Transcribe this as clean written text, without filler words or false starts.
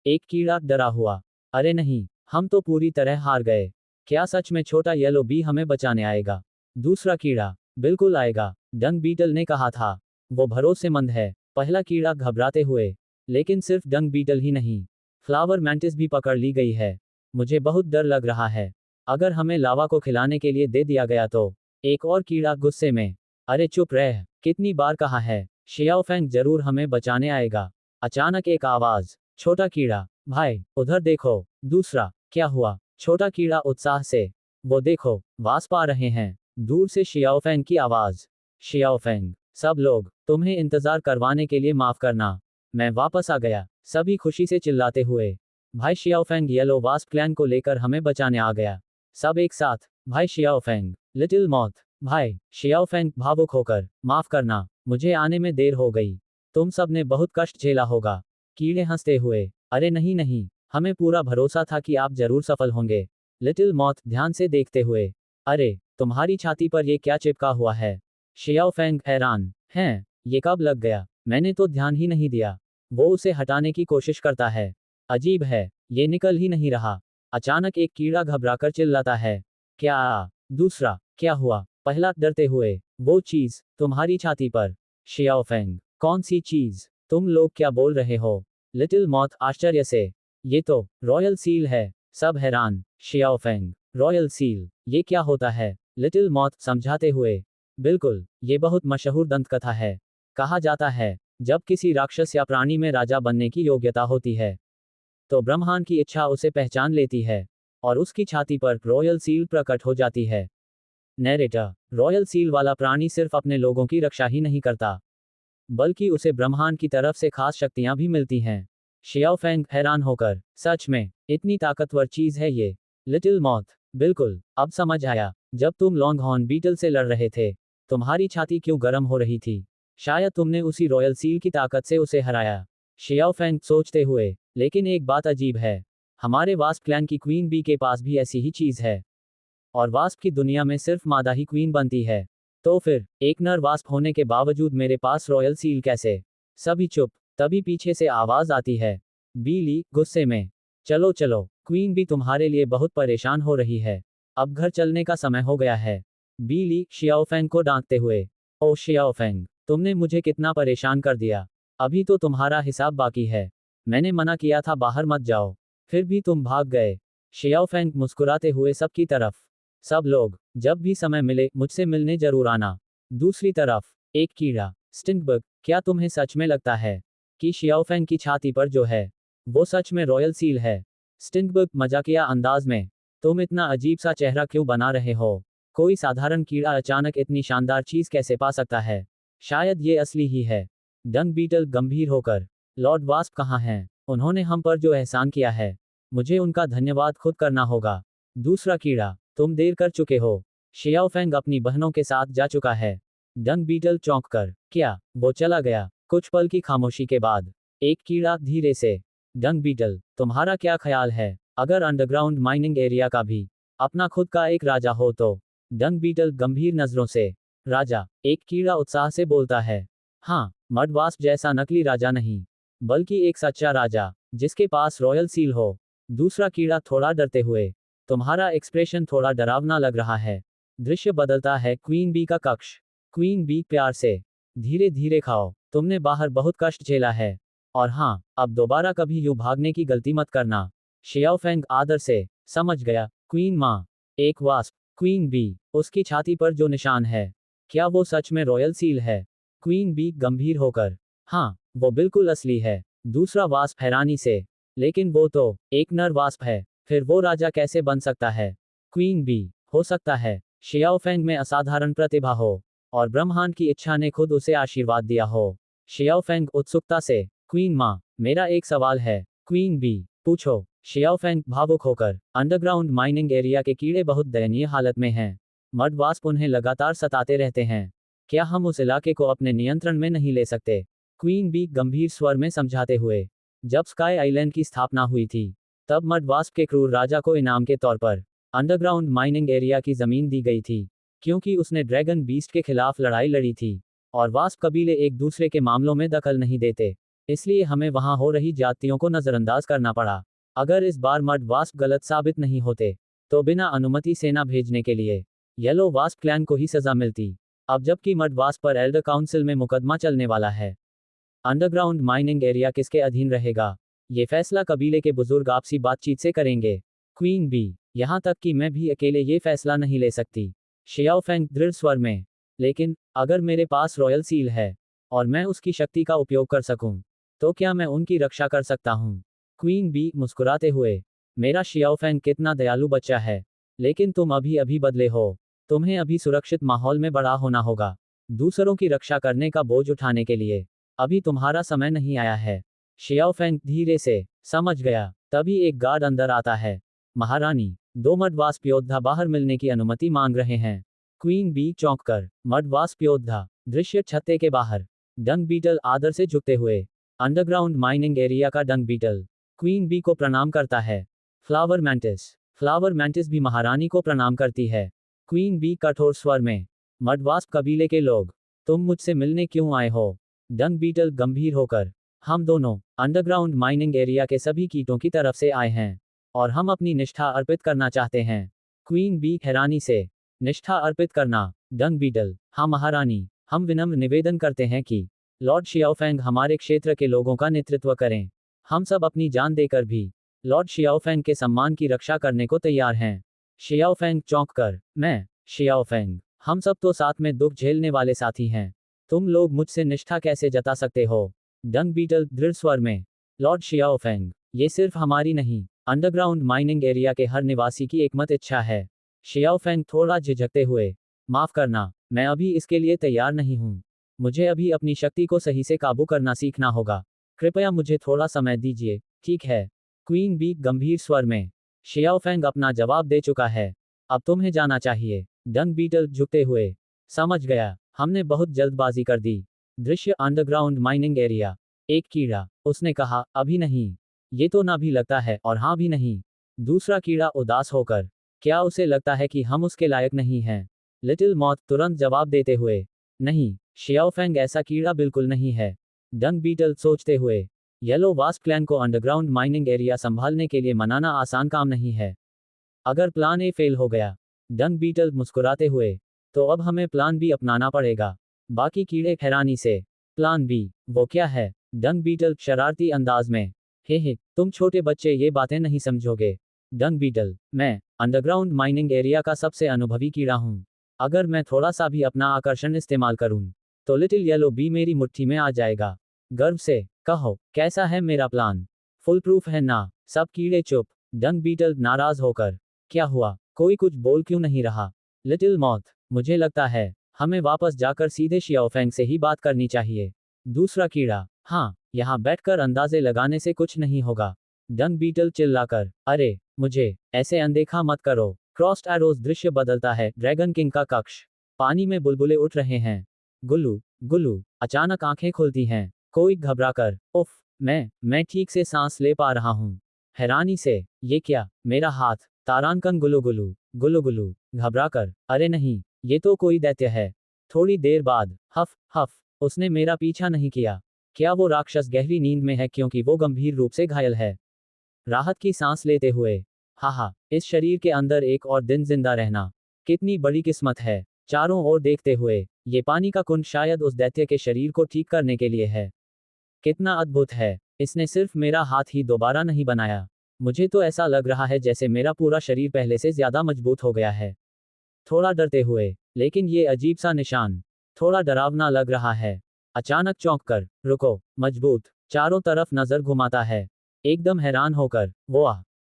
एक कीड़ा डरा हुआ। अरे नहीं, हम तो पूरी तरह हार गए। क्या सच में छोटा येलो बी हमें बचाने आएगा? दूसरा कीड़ा, बिल्कुल आएगा, डंग बीटल ने कहा था। वो भरोसेमंद है। पहला कीड़ा घबराते हुए। लेकिन सिर्फ डंग बीटल ही नहीं, फ्लावर मैंटिस भी पकड़ ली गई है। मुझे बहुत डर लग रहा है। अगर हमें लावा को खिलाने के लिए दे दिया गया तो। एक और कीड़ा गुस्से में। अरे चुप रह, कितनी बार कहा है, शियाओफेंग जरूर हमें बचाने आएगा। अचानक एक आवाज, छोटा कीड़ा, भाई उधर देखो। दूसरा, क्या हुआ? छोटा कीड़ा उत्साह से। वो देखो, वास्प आ रहे हैं। दूर से शियाओफेंग की आवाज। शियाओफेंग, सब लोग, तुम्हें इंतजार करवाने के लिए माफ करना। मैं वापस आ गया, सभी खुशी से चिल्लाते हुए। भाई शियाओफेंग येलो वास्प क्लैन को लेकर हमें बचाने आ गया। सब एक साथ, भाई शियाओफेंग, लिटिल मॉथ, भाई शियाओफेंग भावुक होकर, माफ करना, मुझे आने में देर हो गई। तुम सब ने बहुत कष्ट झेला होगा। कीड़े हंसते हुए, अरे नहीं नहीं, हमें पूरा भरोसा था कि आप जरूर सफल होंगे। लिटिल मॉथ ध्यान से देखते हुए, अरे तुम्हारी छाती पर ये क्या चिपका हुआ है? शियाओफेंग हैरान, हैं, ये कब लग गया? मैंने तो ध्यान ही नहीं दिया। वो उसे हटाने की कोशिश करता है। अजीब है, ये निकल ही नहीं रहा। अचानक एक कीड़ा घबराकर चिल्लाता है, क्या? दूसरा, क्या हुआ? पहला डरते हुए, वो चीज, तुम्हारी छाती पर। शियाओफेंग, कौन सी चीज? तुम लोग क्या बोल रहे हो? लिटिल मॉथ आश्चर्य से, ये तो रॉयल सील है। सब हैरान, शियाओफेंग, रॉयल सील, ये क्या होता है? लिटिल मॉथ समझाते हुए, बिल्कुल, ये बहुत मशहूर दंत कथा है। कहा जाता है, जब किसी राक्षस या प्राणी में राजा बनने की योग्यता होती है, तो ब्रह्मांड की इच्छा उसे पहचान लेती है, और उसकी छाती पर रॉयल सील प्रकट हो जाती है। नैरेटर, रॉयल सील वाला प्राणी सिर्फ अपने लोगों की रक्षा ही नहीं करता, बल्कि उसे ब्रह्मांड की तरफ से खास शक्तियां भी मिलती हैं। शियाओफेंग हैरान होकर, सच में, इतनी ताकतवर चीज है ये? लिटिल मॉथ, बिल्कुल, अब समझ आया। जब तुम लॉन्गहॉर्न बीटल से लड़ रहे थे, तुम्हारी छाती क्यों गर्म हो रही थी? शायद तुमने उसी रॉयल सील की ताकत से उसे हराया। शियाओफेंग सोचते हुए, लेकिन एक बात अजीब है, हमारे वास्प क्लैन की क्वीन बी के पास भी ऐसी ही चीज है। और वास्प की दुनिया में सिर्फ मादा ही क्वीन बनती है। तो फिर, एक नर वास्प होने के बावजूद मेरे पास रॉयल सील कैसे? सभी चुप। तभी पीछे से आवाज आती है, बीली, गुस्से में, चलो चलो, क्वीन भी तुम्हारे लिए बहुत परेशान हो रही है। अब घर चलने का समय हो गया है। बीली, शियाओफेंग को डांटते हुए, ओ शियाओफेंग, तुमने मुझे कितना परेशान कर दिया। अभी तो तुम्हारा हिसाब बाकी है। मैंने मना किया था बाहर मत जाओ, फिर भी तुम भाग गए। शियाओफेंग मुस्कुराते हुए सबकी तरफ, सब लोग, जब भी समय मिले मुझसे मिलने जरूर आना। दूसरी तरफ, एक कीड़ा, स्टिंकबग, क्या तुम्हें सच में लगता है कि शियाओफेंग की छाती पर जो है, वो सच में रॉयल सील है? स्टिंकबग मजाकिया अंदाज में, तुम इतना अजीब सा चेहरा क्यों बना रहे हो? कोई साधारण कीड़ा अचानक इतनी शानदार चीज कैसे पा सकता है? शायद ये असली ही है। डंग बीटल गंभीर होकर, लॉर्ड वास्प कहाँ हैं? उन्होंने हम पर जो एहसान किया है, मुझे उनका धन्यवाद खुद करना होगा। दूसरा कीड़ा, तुम देर कर चुके हो। शियाओफेंग अपनी बहनों के साथ जा चुका है। डंग बीटल चौंक कर, क्या? वो चला गया? कुछ पल की खामोशी के बाद, एक कीड़ा धीरे से, डंग बीटल, तुम्हारा क्या ख्याल है, अगर अंडरग्राउंड माइनिंग एरिया का भी अपना खुद का एक राजा हो तो? डंग बीटल गंभीर नजरों से, राजा, एक कीड़ा उत्साह से बोलता है, हाँ, मड वास्प जैसा नकली राजा नहीं, बल्कि एक सच्चा राजा, जिसके पास रॉयल सील हो। दूसरा कीड़ा थोड़ा डरते हुए, तुम्हारा एक्सप्रेशन थोड़ा डरावना लग रहा है। दृश्य बदलता है क्वीन बी का कक्ष। क्वीन बी प्यार से, धीरे धीरे खाओ, तुमने बाहर बहुत कष्ट झेला है। और हाँ, अब दोबारा कभी यूं भागने की गलती मत करना। शियाओफेंग आदर से, समझ गया, क्वीन माँ। एक वास्प, क्वीन बी, उसकी छाती पर जो निशान है, क्या वो सच में रॉयल सील है? क्वीन बी गंभीर होकर, हाँ, वो बिल्कुल असली है। दूसरा वास्प हैरानी से, लेकिन वो तो एक नर वास्प है, फिर वो राजा कैसे बन सकता है? क्वीन बी, हो सकता है शियाओफेंग में असाधारण प्रतिभा हो, और ब्रह्मांड की इच्छा ने खुद उसे आशीर्वाद दिया हो। शियाओफेंग उत्सुकता से, क्वीन माँ, मेरा एक सवाल है। क्वीन बी, पूछो। शियाओफेंग भावुक होकर, अंडरग्राउंड माइनिंग एरिया के कीड़े बहुत दयनीय हालत में हैं। मड वास्प उन्हें लगातार सताते रहते हैं। क्या हम उस इलाके को अपने नियंत्रण में नहीं ले सकते? क्वीन बी गंभीर स्वर में समझाते हुए, जब स्काई आइलैंड की स्थापना हुई थी, तब मड वास्प के क्रूर राजा को इनाम के तौर पर अंडरग्राउंड माइनिंग एरिया की जमीन दी गई थी, क्योंकि उसने ड्रैगन बीस्ट के खिलाफ लड़ाई लड़ी थी, और वास्प कबीले एक दूसरे के मामलों में दखल नहीं देते। इसलिए हमें वहां हो रही जातियों को नजरअंदाज करना पड़ा। अगर इस बार मड वास्प गलत साबित नहीं होते, तो बिना अनुमति सेना भेजने के लिए येलो वास्प क्लैन को ही सजा मिलती। अब जबकि मड वास्प पर एल्डर काउंसिल में मुकदमा चलने वाला है, अंडरग्राउंड माइनिंग एरिया किसके अधीन रहेगा, ये फैसला कबीले के बुजुर्ग आपसी बातचीत से करेंगे। क्वीन बी, यहाँ तक कि मैं भी अकेले ये फैसला नहीं ले सकती, शियाओ फेंग दृढ़ स्वर में। लेकिन अगर मेरे पास रॉयल सील है और मैं उसकी शक्ति का उपयोग कर सकूं, तो क्या मैं उनकी रक्षा कर सकता हूं? क्वीन बी मुस्कुराते हुए, मेरा शियाओ फेंग कितना दयालु बच्चा है। लेकिन तुम अभी अभी बदले हो। तुम्हें अभी सुरक्षित माहौल में बड़ा होना होगा। दूसरों की रक्षा करने का बोझ उठाने के लिए अभी तुम्हारा समय नहीं आया है। शियाओ फेंग धीरे से समझ गया। तभी एक गार्ड अंदर आता है। महारानी, 2 मड वास्प योद्धा बाहर मिलने की अनुमति मांग रहे हैं। क्वीन बी चौंक कर, मड वास्प योद्धा, दृश्य छत्ते के बाहर। डंग बीटल आदर से झुकते हुए, अंडरग्राउंड माइनिंग एरिया का डंग बीटल क्वीन बी को प्रणाम करता है। फ्लावर मैंटिस भी महारानी को प्रणाम करती है। क्वीन बी कठोर स्वर में, मड वास्प कबीले के लोग, तुम मुझसे मिलने क्यों आए हो? डंग बीटल गंभीर होकर, हम दोनों अंडरग्राउंड माइनिंग एरिया के सभी कीटों की तरफ से आए हैं और हम अपनी निष्ठा अर्पित करना चाहते हैं। क्वीन बी हैरानी से, निष्ठा अर्पित करना? डंग बीटल, हाँ महारानी, हम विनम्र निवेदन करते हैं कि लॉर्ड शियाओफेंग हमारे क्षेत्र के लोगों का नेतृत्व करें। हम सब अपनी जान देकर भी लॉर्ड शियाओफेंग के सम्मान की रक्षा करने को तैयार हैं। शियाओफेंग चौंक कर, मैं, शियाओफेंग, हम सब तो साथ में दुख झेलने वाले साथी हैं। तुम लोग मुझसे निष्ठा कैसे जता सकते हो? डंग बीटल दृढ़ स्वर में, लॉर्ड शियाओफेंग, ये सिर्फ हमारी नहीं, अंडरग्राउंड माइनिंग एरिया के हर निवासी की एकमत इच्छा है। शियाओफेंग थोड़ा झिझकते हुए, माफ करना, मैं अभी इसके लिए तैयार नहीं हूँ। मुझे अभी अपनी शक्ति को सही से काबू करना सीखना होगा। कृपया मुझे थोड़ा समय दीजिए, ठीक है? क्वीन बी गंभीर स्वर में, शियाओफेंग अपना जवाब दे चुका है, अब तुम्हें जाना चाहिए। डंग बीटल झुकते हुए, समझ गया, हमने बहुत जल्दबाजी कर दी। दृश्य अंडरग्राउंड माइनिंग एरिया। एक कीड़ा, उसने कहा, अभी नहीं। ये तो ना भी लगता है और हाँ भी नहीं। दूसरा कीड़ा उदास होकर, क्या उसे लगता है कि हम उसके लायक नहीं हैं? लिटिल मॉथ तुरंत जवाब देते हुए, नहीं, शियाओफेंग ऐसा कीड़ा बिल्कुल नहीं है। डंग बीटल सोचते हुए, येलो वास्प क्लैन को अंडरग्राउंड माइनिंग एरिया संभालने के लिए मनाना आसान काम नहीं है। अगर प्लान ए फेल हो गया, डंग बीटल मुस्कुराते हुए, तो अब हमें प्लान बी अपनाना पड़ेगा। बाकी कीड़े हैरानी से, प्लान बी, वो क्या है? डंग बीटल शरारती अंदाज में, हे तुम छोटे बच्चे ये बातें नहीं समझोगे। डंग बीटल, मैं अंडरग्राउंड माइनिंग एरिया का सबसे अनुभवी कीड़ा हूँ। अगर मैं थोड़ा सा भी अपना आकर्षण इस्तेमाल करूँ, तो लिटिल येलो बी मेरी मुट्ठी में आ जाएगा। गर्व से कहो, कैसा है मेरा प्लान? फुल प्रूफ है ना? सब कीड़े चुप। डंग बीटल नाराज होकर, क्या हुआ, कोई कुछ बोल क्यों नहीं रहा? लिटिल मॉथ, मुझे लगता है हमें वापस जाकर सीधे शियाओफेंग से ही बात करनी चाहिए। दूसरा कीड़ा, हाँ, यहाँ बैठकर अंदाजे लगाने से कुछ नहीं होगा। डंग बीटल चिल्लाकर, अरे, मुझे ऐसे अनदेखा मत करो। क्रॉस्ड एरोज दृश्य बदलता है। ड्रैगन किंग का कक्ष। पानी में बुलबुले उठ रहे हैं। गुल्लू गुल्लू, अचानक आंखें खुलती हैं। कोई घबराकर, उफ, मैं ठीक से सांस ले पा रहा हूँ। हैरानी से, ये क्या, मेरा हाथ? तारांकन गुलू गुलू गुलू गुलू, घबराकर, अरे नहीं, ये तो कोई दैत्य है। थोड़ी देर बाद, हफ हफ, उसने मेरा पीछा नहीं किया। क्या वो राक्षस गहरी नींद में है क्योंकि वो गंभीर रूप से घायल है? राहत की सांस लेते हुए, हाहा, इस शरीर के अंदर एक और दिन जिंदा रहना कितनी बड़ी किस्मत है। चारों ओर देखते हुए, ये पानी का कुंड शायद उस दैत्य के शरीर को ठीक करने के लिए है। कितना अद्भुत है, इसने सिर्फ मेरा हाथ ही दोबारा नहीं बनाया। मुझे तो ऐसा लग रहा है जैसे मेरा पूरा शरीर पहले से ज्यादा मजबूत हो गया है। थोड़ा डरते हुए, लेकिन ये अजीब सा निशान थोड़ा डरावना लग रहा है। अचानक चौंक कर, रुको, मजबूत, चारों तरफ नजर घुमाता है। एकदम हैरान होकर, वो